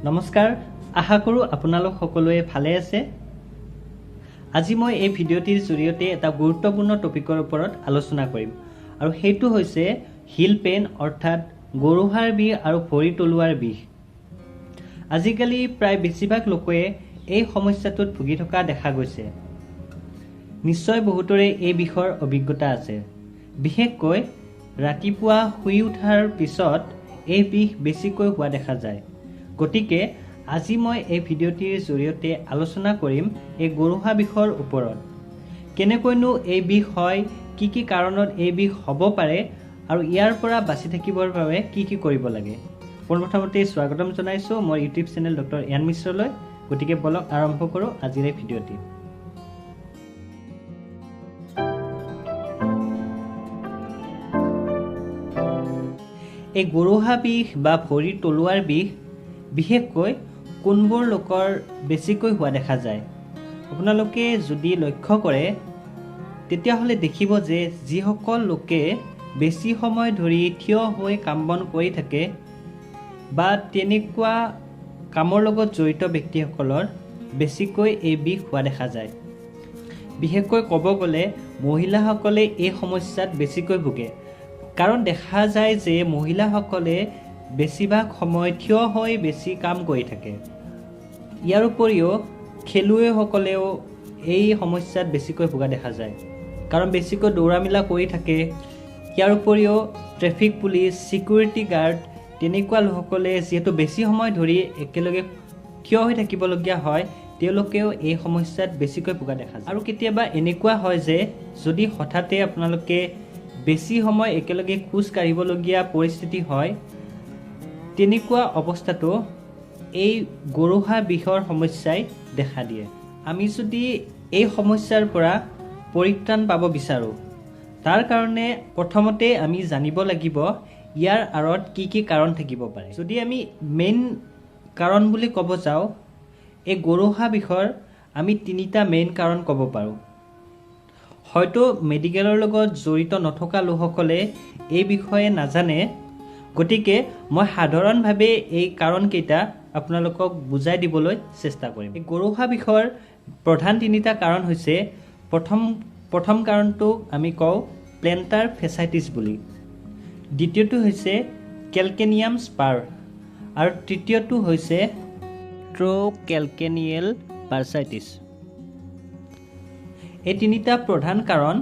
নমস্কাৰ, আশা কৰোঁ আপোনালোক সকলোৱে ভালে আছে। আজি মই এই ভিডিঅ'টিৰ জৰিয়তে এটা গুৰুত্বপূৰ্ণ টপিকৰ ওপৰত আলোচনা কৰিম আৰু সেইটো হৈছে হিল পেইন অৰ্থাৎ গৰুহাৰ বিষ আৰু ভৰি তলুৱাৰ বিষ। আজিকালি প্ৰায় বেছিভাগ লোকে এই সমস্যাটোত ভুগি থকা দেখা গৈছে। নিশ্চয় বহুতৰে এই বিষয়ৰ অভিজ্ঞতা আছে। বিশেষকৈ ৰাতিপুৱা শুই উঠাৰ পিছত এই বিষ বেছিকৈ হোৱা দেখা যায়। গতিকে আজি মই এই ভিডিঅ'টিৰ জৰিয়তে আলোচনা কৰিম এই গৰুহা বিষৰ ওপৰত। কেনেকৈনো এই বিষ হয়, কি কি কাৰণত এই বিষ হ'ব পাৰে আৰু ইয়াৰ পৰা বাচি থাকিবৰ বাবে কি কি কৰিব লাগে। পোনপ্ৰথমতে স্বাগতম জনাইছোঁ মোৰ ইউটিউব চেনেল ডক্টৰ এন মিশ্ৰলৈ। গতিকে বলক আৰম্ভ কৰোঁ আজিৰ এই ভিডিঅ'টি। এই গৰুহা বিষ বা ভৰি তলুৱাৰ বিষ বিশেষকৈ কোনবোৰ লোকৰ বেছিকৈ হোৱা দেখা যায়। আপোনালোকে যদি লক্ষ্য কৰে তেতিয়াহ'লে দেখিব যে যিসকল লোকে বেছি সময় ধৰি থিয় হৈ কাম বন কৰি থাকে বা তেনেকুৱা কামৰ লগত জড়িত ব্যক্তিসকলৰ বেছিকৈ এই বিষ হোৱা দেখা যায়। বিশেষকৈ ক'ব গ'লে মহিলাসকলে এই সমস্যাত বেছিকৈ ভোগে, কাৰণ দেখা যায় যে মহিলাসকলে বেছিভাগ সময় থিয় হৈ বেছি কাম কৰি থাকে। ইয়াৰ উপৰিও খেলুৱৈসকলেও এই সমস্যাত বেছিকৈ ভোগা দেখা যায়, কাৰণ বেছিকৈ দৌৰা মেলা কৰি থাকে। ইয়াৰ উপৰিও ট্ৰেফিক পুলিচ, ছিকিউৰিটি গাৰ্ড তেনেকুৱা লোকসকলে যিহেতু বেছি সময় ধৰি একেলগে থিয় হৈ থাকিবলগীয়া হয়, তেওঁলোকেও এই সমস্যাত বেছিকৈ ভোগা দেখা যায়। আৰু কেতিয়াবা এনেকুৱা হয় যে যদি হঠাতে আপোনালোকে বেছি সময় একেলগে খোজ কাঢ়িবলগীয়া পৰিস্থিতি হয়, তেনেকুৱা অৱস্থাটো এই গৰুহা বিষৰ সমস্যাই দেখা দিয়ে। আমি যদি এই সমস্যাৰ পৰা পৰিত্ৰাণ পাব বিচাৰোঁ, তাৰ কাৰণে প্ৰথমতে আমি জানিব লাগিব ইয়াৰ আঁৰত কি কি কাৰণ থাকিব পাৰে। যদি আমি মেইন কাৰণ বুলি ক'ব যাওঁ, এই গৰুহা বিষৰ আমি তিনিটা মেইন কাৰণ ক'ব পাৰোঁ। হয়তো মেডিকেলৰ লগত জড়িত নথকা লোকসকলে এই বিষয়ে নাজানে, গতিকে মই সাধাৰণভাৱে এই কাৰণকেইটা আপোনালোকক বুজাই দিবলৈ চেষ্টা কৰিম। এই গৰুহা বিষৰ প্ৰধান তিনিটা কাৰণ হৈছে, প্ৰথম কাৰণটো আমি কওঁ প্লেণ্টাৰ ফেচাইটিছ বুলি, দ্বিতীয়টো হৈছে কেলকেনিয়াম স্পাৰ আৰু তৃতীয়টো হৈছে ট্ৰ'কেলকেনিয়েল বাৰ্চাইটিছ। এই তিনিটা প্ৰধান কাৰণ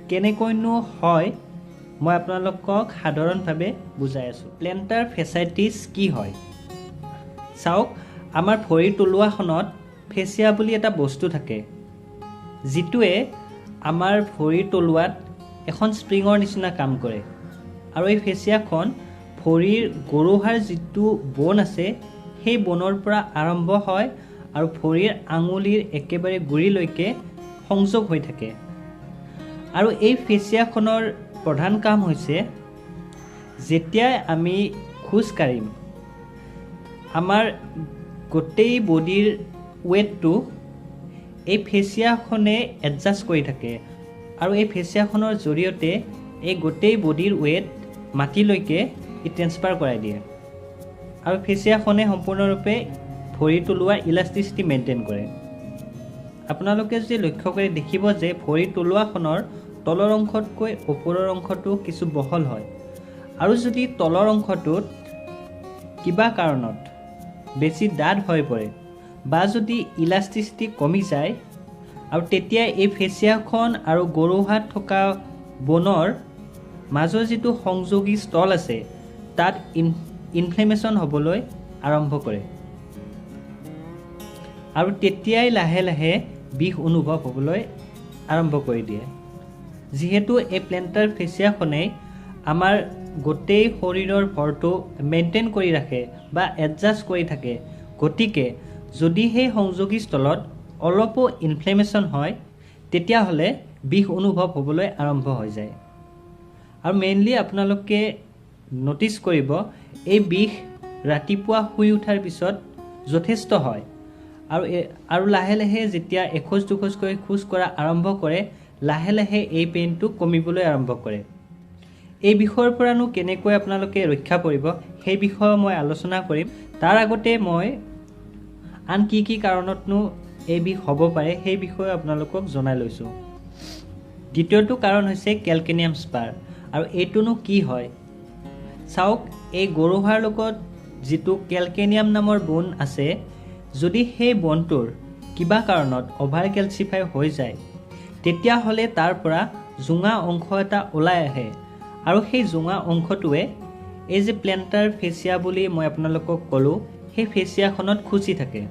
কেনেকৈনো হয় মই আপোনালোকক সাধাৰণভাৱে বুজাই আছোঁ। প্লেণ্টাৰ ফেচাইটিছ কি হয় চাওক। আমাৰ ভৰিৰ তলুৱাখনত ফেচিয়া বুলি এটা বস্তু থাকে, যিটোৱে আমাৰ ভৰিৰ তলুৱাত এখন স্প্ৰিঙৰ নিচিনা কাম কৰে। আৰু এই ফেচিয়াখন ভৰিৰ গৰুহাৰ যিটো বন আছে সেই বনৰ পৰা আৰম্ভ হয় আৰু ভৰিৰ আঙুলিৰ একেবাৰে গুৰিলৈকে সংযোগ হৈ থাকে। আৰু এই ফেচিয়াখনৰ প্ৰধান কাম হৈছে, যেতিয়াই আমি খোজ কাঢ়িম আমাৰ গোটেই বডিৰ ৱেটটো এই ফেচিয়াখনে এডজাষ্ট কৰি থাকে আৰু এই ফেচিয়াখনৰ জৰিয়তে এই গোটেই বডিৰ ৱেট মাটিলৈকে ট্ৰেন্সফাৰ কৰাই দিয়ে। আৰু ফেচিয়াখনে সম্পূৰ্ণৰূপে ভৰি তলুৱাৰ ইলাষ্টিচিটি মেইনটেইন কৰে। আপোনালোকে যদি লক্ষ্য কৰি দেখিব যে ভৰি তলুৱাখনৰ তলৰ অংশতকৈ ওপৰৰ অংশটো কিছু বহল হয়, আৰু যদি তলৰ অংশটোত কিবা কাৰণত বেছি ডাঠ হৈ পৰে বা যদি ইলাষ্টিচিটি কমি যায়, আৰু তেতিয়া এই ফেচিয়াখন আৰু গৰুহাত থকা বনৰ মাজৰ যিটো সংযোগী স্থল আছে তাত ইনফ্লেমেশ্যন হ'বলৈ আৰম্ভ কৰে, আৰু তেতিয়াই লাহে লাহে বিষ অনুভৱ হ'বলৈ আৰম্ভ কৰি দিয়ে। যিহেতু এই প্লেণ্টাৰ ফেচিয়াখনেই আমাৰ গোটেই শৰীৰৰ ভৰটো মেইনটেইন কৰি ৰাখে বা এডজাষ্ট কৰি থাকে, গতিকে যদি সেই সংযোগী স্থলত অলপো ইনফ্লেমেশ্যন হয় তেতিয়াহ'লে বিষ অনুভৱ হ'বলৈ আৰম্ভ হৈ যায়। আৰু মেইনলি আপোনালোকে ন'টিছ কৰিব এই বিষ ৰাতিপুৱা শুই উঠাৰ পিছত যথেষ্ট হয়, আৰু লাহে লাহে যেতিয়া এখোজ দুখোজকৈ খোজ কঢ়া আৰম্ভ কৰে, লাহে লাহে এই পেইনটো কমিবলৈ আৰম্ভ কৰে। এই বিষয়ৰ পৰানো কেনেকৈ আপোনালোকে ৰক্ষা পৰিব সেই বিষয়ে মই আলোচনা কৰিম। তাৰ আগতে মই আন কি কি কাৰণতনো এই বিষ হ'ব পাৰে সেই বিষয়ে আপোনালোকক জনাই লৈছোঁ। দ্বিতীয়টো কাৰণ হৈছে কেলকেনিয়াম স্পাৰ। আৰু এইটোনো কি হয় চাওক, এই গৰু হাড়ৰ লগত যিটো কেলকেনিয়াম নামৰ বন আছে, যদি সেই বনটোৰ কিবা কাৰণত অভাৰ কেলচিফাই হৈ যায় তেতিয়াহ'লে তাৰ পৰা জোঙা অংশ এটা ওলাই আহে আৰু সেই জোঙা অংশটোৱে এই যে প্লেণ্টাৰ ফেচিয়া বুলি মই আপোনালোকক ক'লোঁ, সেই ফেচিয়াখনত খুচি থাকে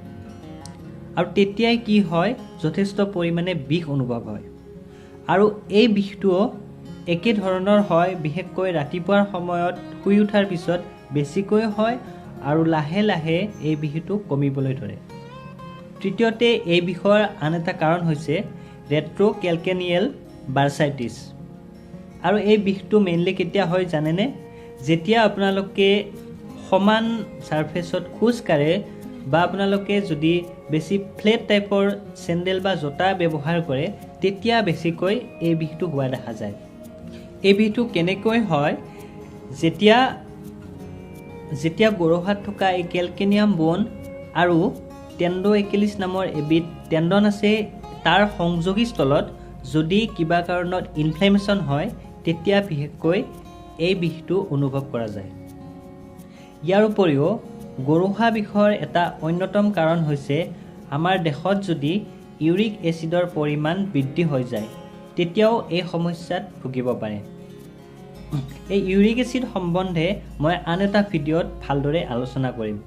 আৰু তেতিয়াই কি হয়, যথেষ্ট পৰিমাণে বিষ অনুভৱ হয়। আৰু এই বিষটোও একে ধৰণৰ হয়, বিশেষকৈ ৰাতিপুৱাৰ সময়ত শুই উঠাৰ পিছত বেছিকৈ হয় আৰু লাহে লাহে এই বিষটো কমিবলৈ ধৰে। তৃতীয়তে এই বিষৰ আন এটা কাৰণ হৈছে ৰেট্ৰ'কেলকেনিয়েল বাৰ্চাইটিছ। আৰু এই বিষটো মেইনলি কেতিয়া হয় জানেনে? যেতিয়া আপোনালোকে সমান ছাৰফেচত খোজ কাঢ়ে বা আপোনালোকে যদি বেছি ফ্লেট টাইপৰ চেণ্ডেল বা জোতা ব্যৱহাৰ কৰে তেতিয়া বেছিকৈ এই বিষটো হোৱা দেখা যায়। এই বিষটো কেনেকৈ হয়, যেতিয়া গৰুহাত থকা এই কেলকেনিয়াম বন আৰু টেণ্ডোএকিলিছ নামৰ এবিধ টেণ্ডন আছে, তাৰ সংযোগী স্থলত যদি কিবা কাৰণত ইনফ্লেমেশ্যন হয় তেতিয়া বিশেষকৈ এই বিষটো অনুভৱ কৰা যায়। ইয়াৰ উপৰিও গৰুহা বিষৰ এটা অন্যতম কাৰণ হৈছে আমাৰ দেহত যদি ইউৰিক এচিডৰ পৰিমাণ বৃদ্ধি হৈ যায় তেতিয়াও এই সমস্যাত ভুগিব পাৰে। এই ইউৰিক এচিড সম্বন্ধে মই আন এটা ভিডিঅ'ত ভালদৰে আলোচনা কৰিম।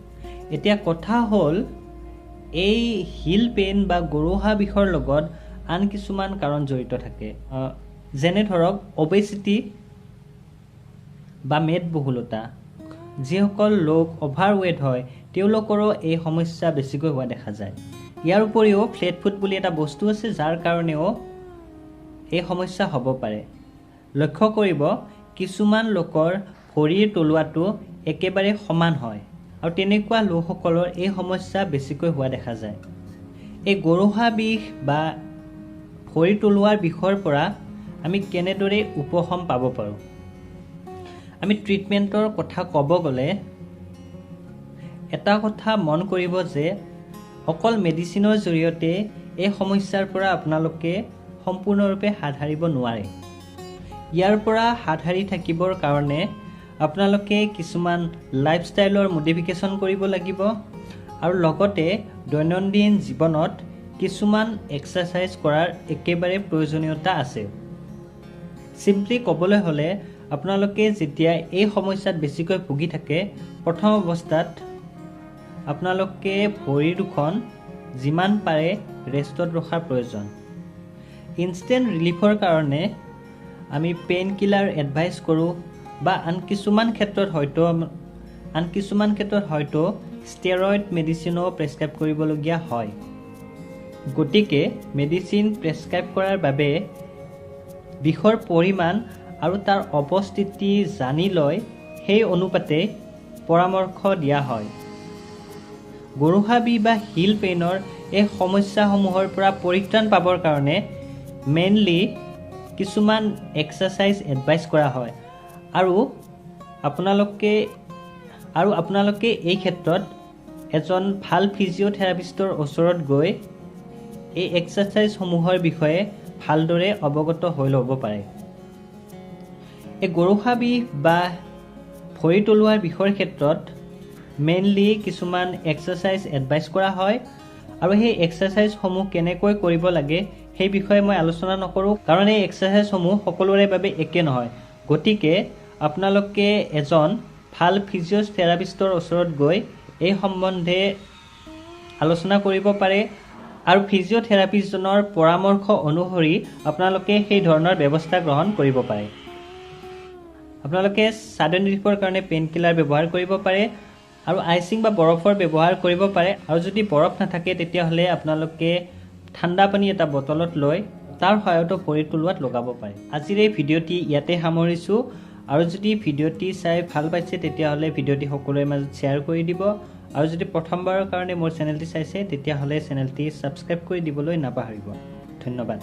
এতিয়া কথা হ'ল, এই হিল পেইন বা গৰুহা বিষৰ লগত আন কিছুমান কাৰণ জড়িত থাকে, যেনে ধৰক অবেচিটি বা মেদবহুলতা। যিসকল লোক অভাৰৱেট হয় তেওঁলোকৰো এই সমস্যা বেছিকৈ হোৱা দেখা যায়। ইয়াৰ উপৰিও ফ্লেট ফুট বুলি এটা বস্তু আছে যাৰ কাৰণেও এই সমস্যা হ'ব পাৰে। লক্ষ্য কৰিব, কিছুমান লোকৰ ভৰিৰ তলুৱাটো একেবাৰে সমান হয় আৰু তেনেকুৱা লোকসকলৰ এই সমস্যা বেছিকৈ হোৱা দেখা যায়। এই গৰুহা বিষ বা ভৰিৰ তলুৱাৰ বিষৰ পৰা আমি কেনেদৰে উপশম পাব পাৰোঁ? আমি ট্ৰিটমেণ্টৰ কথা ক'ব গ'লে এটা কথা মন কৰিব যে অকল মেডিচিনৰ জৰিয়তে এই সমস্যাৰ পৰা আপোনালোকে সম্পূৰ্ণৰূপে হাত সাৰিব নোৱাৰে। ইয়াৰ পৰা হাত সাৰি থাকিবৰ কাৰণে আপোনালোকে কিছুমান লাইফষ্টাইলৰ মডিফিকেশ্যন কৰিব লাগিব আৰু লগতে দৈনন্দিন জীৱনত কিছুমান এক্সাৰচাইজ কৰাৰ একেবাৰে প্ৰয়োজনীয়তা আছে। চিম্পলি ক'বলৈ হ'লে আপোনালোকে যেতিয়া এই সমস্যাত বেছিকৈ ভুগি থাকে, প্ৰথম অৱস্থাত আপোনালোকে ভৰি দুখন যিমান পাৰে ৰেষ্টত ৰখাৰ প্ৰয়োজন। ইনষ্টেণ্ট ৰিলিফৰ কাৰণে আমি পেইন কিলাৰ এডভাইচ কৰোঁ বা আন কিছুমান ক্ষেত্ৰত হয়তো ষ্টেৰইড মেডিচিনো প্ৰেছক্ৰাইব কৰিবলগীয়া হয়। গতিকে মেডিচিন প্ৰেছক্ৰাইব কৰাৰ বাবে বিষৰ পৰিমাণ আৰু তাৰ অৱস্থিতি জানি লৈ সেই অনুপাতে পৰামৰ্শ দিয়া হয়। গৰুহা বিষ বা হিল পেইনৰ এই সমস্যাসমূহৰ পৰা পৰিত্ৰাণ পাবৰ কাৰণে মেইনলি কিছুমান এক্সাৰচাইজ এডভাইচ কৰা হয় আৰু আপোনালোকে এই ক্ষেত্ৰত এজন ভাল ফিজিঅ'থেৰাপিষ্টৰ ওচৰত গৈ এই এক্সাৰচাইজসমূহৰ বিষয়ে ভালদৰে অৱগত হৈ ল'ব পাৰে। এই গৰুহা বিষ বা ভৰি তলুৱাৰ বিষৰ ক্ষেত্ৰত মেইনলি কিছুমান এক্সাৰচাইজ এডভাইচ কৰা হয় আৰু সেই এক্সাৰচাইজসমূহ কেনেকৈ কৰিব লাগে সেই বিষয়ে মই আলোচনা নকৰোঁ, কাৰণ এই এক্সাৰচাইজসমূহ সকলোৰে বাবে একে নহয়। গতিকে আপোনালোকে এজন ভাল ফিজিঅ'থেৰাপিষ্টৰ ওচৰত গৈ এই সম্বন্ধে আলোচনা কৰিব পাৰে আৰু ফিজিঅ'থেৰাপিষ্টজনৰ পৰামৰ্শ অনুসৰি আপোনালোকে সেই ধৰণৰ ব্যৱস্থা গ্ৰহণ কৰিব পাৰে। আপোনালোকে ছাডেন ৰিলিফৰ কাৰণে পেইন কিলাৰ ব্যৱহাৰ কৰিব পাৰে আৰু আইচিং বা বৰফৰ ব্যৱহাৰ কৰিব পাৰে। আৰু যদি বৰফ নাথাকে তেতিয়াহ'লে আপোনালোকে ঠাণ্ডা পানী এটা বটলত লৈ তাৰ সহায়তো ভৰিৰ তলুৱাত লগাব পাৰে। আজিৰ এই ভিডিঅ'টি ইয়াতে সামৰিছোঁ আৰু যদি ভিডিঅ'টি চাই ভাল পাইছে তেতিয়াহ'লে ভিডিঅ'টি সকলোৰে মাজত শ্বেয়াৰ কৰি দিব আৰু যদি প্ৰথমবাৰৰ কাৰণে মোৰ চেনেলটি চাইছে তেতিয়াহ'লে চেনেলটি ছাবস্ক্ৰাইব কৰি দিবলৈ নাপাহৰিব। ধন্যবাদ।